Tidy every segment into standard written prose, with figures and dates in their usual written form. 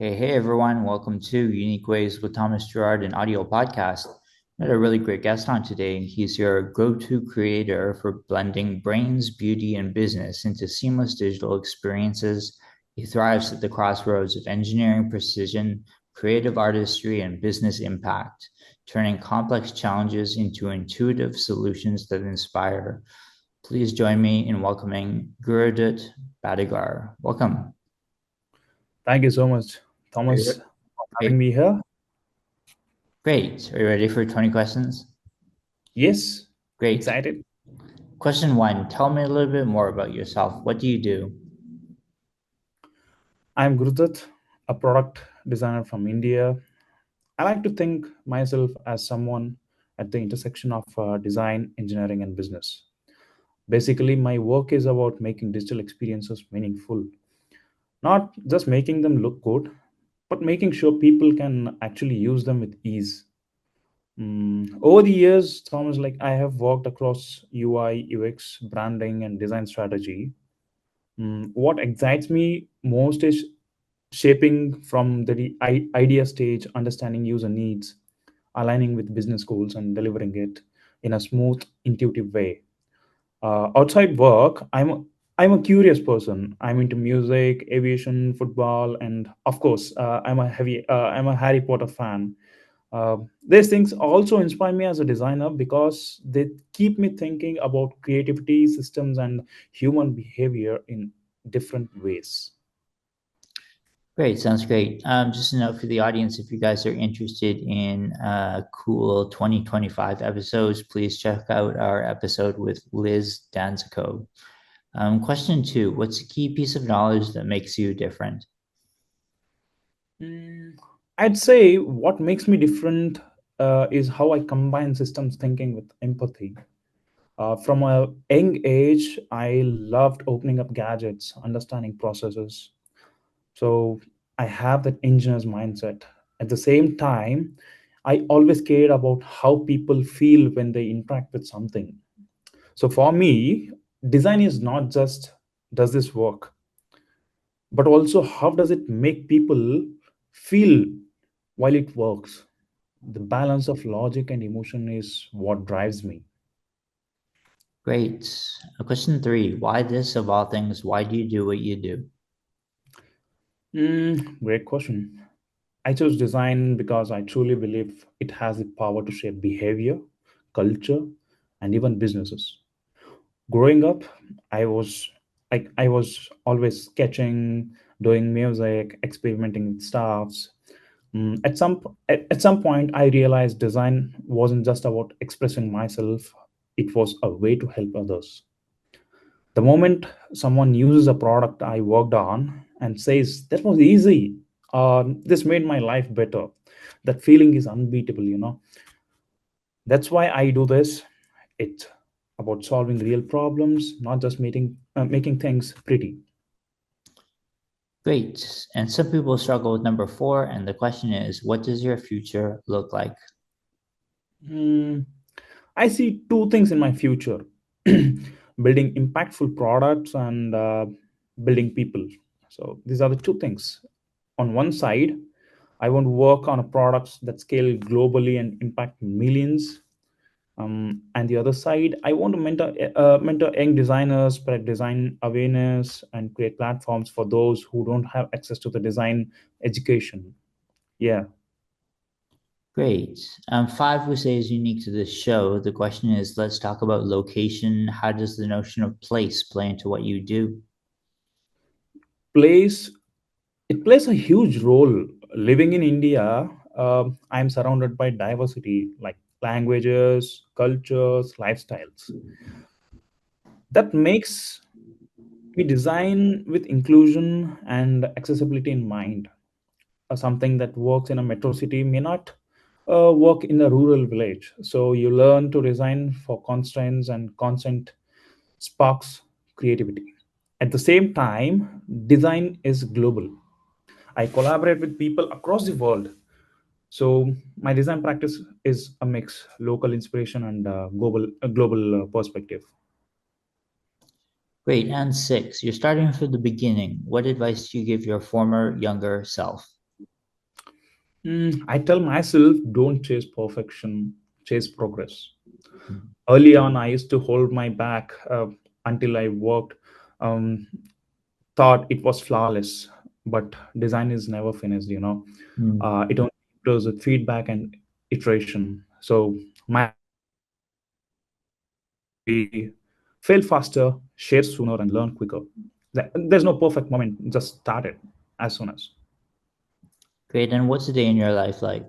Hey everyone, welcome to Unique Ways with Thomas Gerard, an audio podcast. We had a really great guest on today. He's your go-to creator for blending brains, beauty, and business into seamless digital experiences. He thrives at the crossroads of engineering precision, creative artistry, and business impact, turning complex challenges into intuitive solutions that inspire. Please join me in welcoming Gurudutt Badiger. Welcome. Thank you so much, Thomas, for having me here. Great. Are you ready for 20 questions? Yes, Great. excited. Question one, tell me a little bit more about yourself. What do you do? I'm Gurudutt, a product designer from India. I like to think myself as someone at the intersection of design, engineering, and business. Basically, my work is about making digital experiences meaningful, not just making them look good, but making sure people can actually use them with ease. Over the years, Thomas, like I have worked across UI, UX, branding, and design strategy. What excites me most is shaping from the idea stage, understanding user needs, aligning with business goals, and delivering it in a smooth, intuitive way. Outside work, I'm a curious person. I'm into music, aviation, football, and of course, I'm a Harry Potter fan. These things also inspire me as a designer because they keep me thinking about creativity, systems, and human behavior in different ways. Great, sounds great. Just a note for the audience, if you guys are interested in cool 2025 episodes, please check out our episode with Liz Danzico. Question two, what's a key piece of knowledge that makes you different? Mm, I'd say what makes me different is how I combine systems thinking with empathy. From a young age, I loved opening up gadgets, understanding processes. So I have that engineer's mindset. At the same time, I always cared about how people feel when they interact with something. So for me, design is not just does this work, but also how does it make people feel while it works. The balance of logic and emotion is what drives me. Great. Question three, why this of all things? Why do you do what you do? Great question. I chose design because I truly believe it has the power to shape behavior, culture, and even businesses. Growing up, I was always sketching, doing music, experimenting with stuffs. At some point, I realized design wasn't just about expressing myself; it was a way to help others. The moment someone uses a product I worked on and says that was easy, this made my life better, that feeling is unbeatable. That's why I do this. It's about solving real problems, not just making things pretty. Great. And some people struggle with number four, and the question is, what does your future look like? Hmm, I see two things in my future: building impactful products and building people. So these are the two things. On one side, I want to work on products that scale globally and impact millions. And the other side, I want to mentor young designers, spread design awareness, and create platforms for those who don't have access to the design education. Yeah. Great. Five we say is unique to this show. The question is, let's talk about location. How does the notion of place play into what you do? Plays it plays a huge role. Living in India, I'm surrounded by diversity, like languages, cultures, lifestyles. That makes me design with inclusion and accessibility in mind. Something that works in a metro city may not work in a rural village. So you learn to design for constraints, and consent sparks creativity. At the same time, design is global. I collaborate with people across the world. So my design practice is a mix: local inspiration and global perspective. Great. And six, you're starting from the beginning. What advice do you give your former younger self? I tell myself, don't chase perfection, chase progress. Mm. Early on, I used to hold my back until I worked, um, thought it was flawless. But design is never finished, you know. Mm. It only improves with feedback and iteration. So my advice to anyone would be fail faster, share sooner, and learn quicker. There's no perfect moment, just start it as soon as. Great. And what's a day in your life like?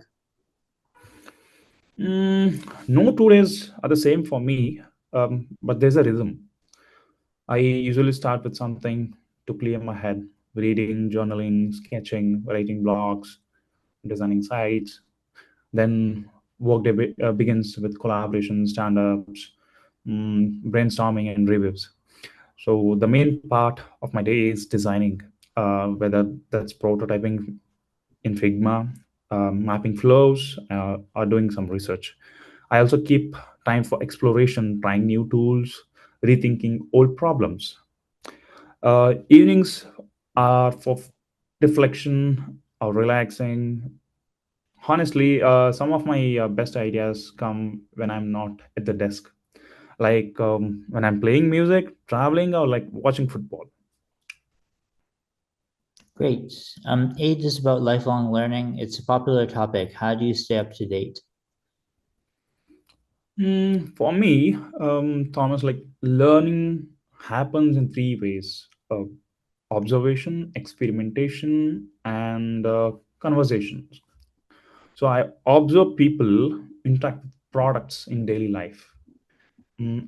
No 2 days are the same for me, but there's a rhythm. I usually start with something to clear my head: reading, journaling, sketching, writing blogs, designing sites. Then work day begins with collaboration, stand ups, brainstorming, and reviews. So the main part of my day is designing, whether that's prototyping in Figma, mapping flows, or doing some research. I also keep time for exploration, trying new tools, rethinking old problems. Evenings are for reflection or relaxing. Honestly, some of my best ideas come when I'm not at the desk, like when I'm playing music, traveling, or like watching football. Great. Eight is about lifelong learning. It's a popular topic. How do you stay up to date? For me, Thomas, like learning happens in three ways: observation, experimentation, and conversations. So I observe people interact with products in daily life.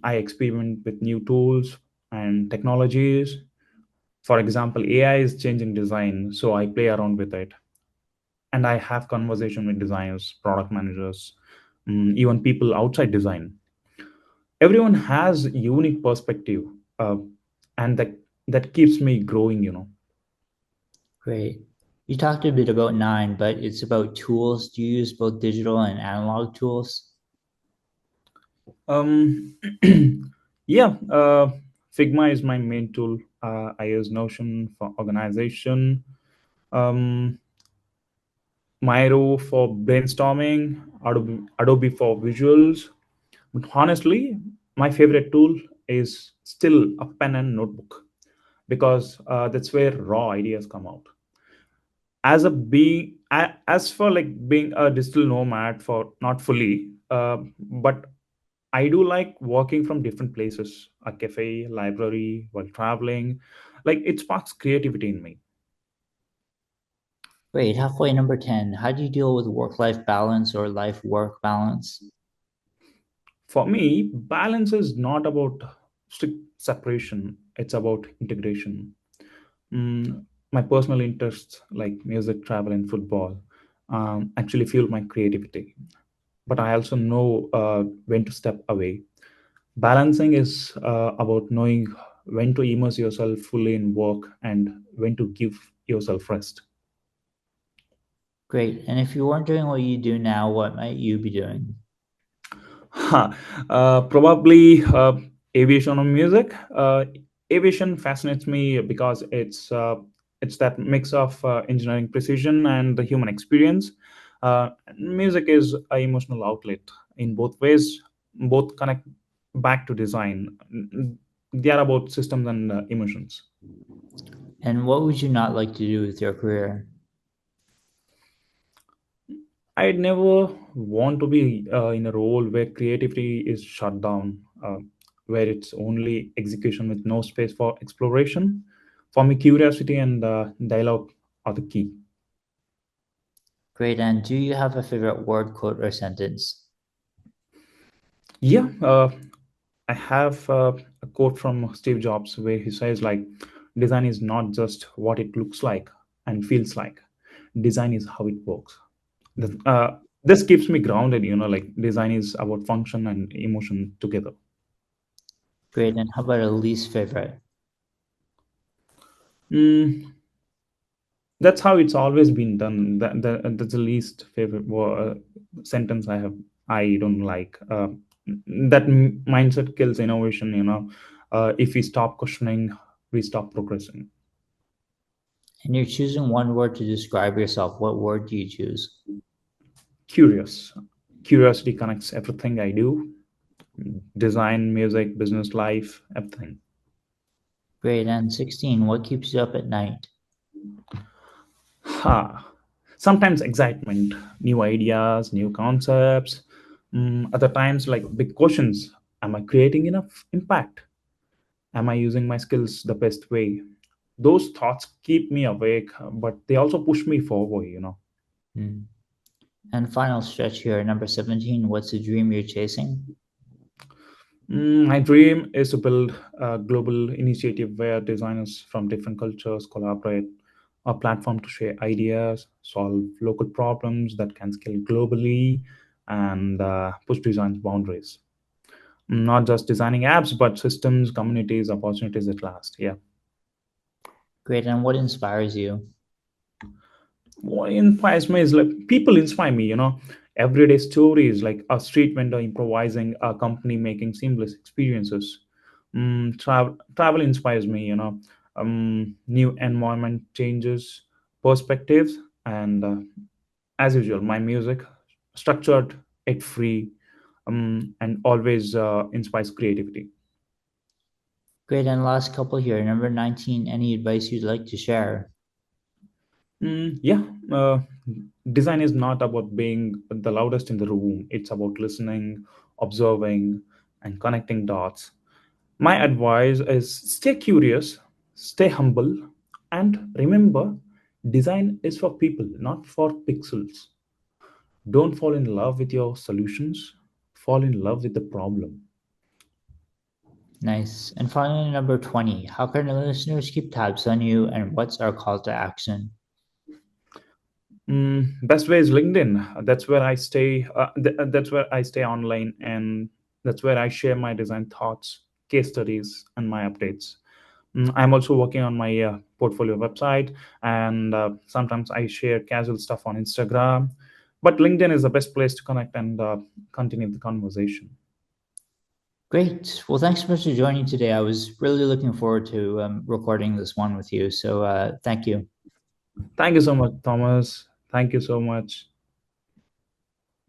I experiment with new tools and technologies. For example, AI is changing design, so I play around with it, and I have conversation with designers, product managers, even people outside design. Everyone has unique perspective, uh, and that keeps me growing. Great. You talked a bit about nine, but it's about tools. Do you use both digital and analog tools? Um, yeah, Figma is my main tool. I use Notion for organization, um, Miro for brainstorming, Adobe for visuals. But honestly, my favorite tool is still a pen and notebook, because that's where raw ideas come out. As for like being a digital nomad, for not fully, but I do like working from different places, a cafe, library, while traveling. Like it sparks creativity in me. Great. Halfway number 10. How do you deal with work-life balance or life-work balance? For me, balance is not about strict separation, it's about integration. Mm, my personal interests like music, travel, and football actually fuel my creativity. But I also know when to step away. Balancing is about knowing when to immerse yourself fully in work and when to give yourself rest. Great. And if you weren't doing what you do now, what might you be doing? Huh. Probably aviation or music. Aviation fascinates me because it's that mix of engineering precision and the human experience. Music is an emotional outlet in both ways. Both connect back to design. They are about systems and emotions. And what would you not like to do with your career? I'd never want to be in a role where creativity is shut down, where it's only execution with no space for exploration. For me, curiosity and dialogue are the key. Great. And do you have a favorite word, quote, or sentence? Yeah, I have a quote from Steve Jobs where he says, like, design is not just what it looks like and feels like. Design is how it works. This keeps me grounded. Like design is about function and emotion together. Great. And how about a least favorite? Mm, that's how it's always been done. That's the least favorite sentence I have. I don't like that. Mindset kills innovation. If we stop questioning, we stop progressing. And you're choosing one word to describe yourself. What word do you choose? Curious. Curiosity connects everything I do: design, music, business, life, everything. Great. And 16, what keeps you up at night? Ha. Sometimes excitement, new ideas, new concepts. Other times, like big questions. Am I creating enough impact? Am I using my skills the best way? Those thoughts keep me awake, but they also push me forward. Hmm. And final stretch here, number 17, what's the dream you're chasing? My dream is to build a global initiative where designers from different cultures collaborate, a platform to share ideas, solve local problems that can scale globally, and push design's boundaries. Not just designing apps, but systems, communities, opportunities at last. Yeah. Great. And what inspires you? What inspires me is like people inspire me. Everyday stories like a street vendor improvising, a company making seamless experiences. Travel inspires me. New environment changes perspectives, and as usual, my music, structured yet free, and always inspires creativity. Great. And last couple here, number 19, any advice you'd like to share? Yeah, design is not about being the loudest in the room. It's about listening, observing, and connecting dots. My advice is stay curious, stay humble, and remember design is for people, not for pixels. Don't fall in love with your solutions, fall in love with the problem. Nice. And finally, number 20, how can our listeners keep tabs on you and what's our call to action? Best way is LinkedIn. That's where I stay. That's where I stay online, and that's where I share my design thoughts, case studies, and my updates. I'm also working on my portfolio website, and sometimes I share casual stuff on Instagram. But LinkedIn is the best place to connect and continue the conversation. Great. Well, thanks so much for joining today. I was really looking forward to recording this one with you. So thank you. Thank you so much, Thomas. Thank you so much.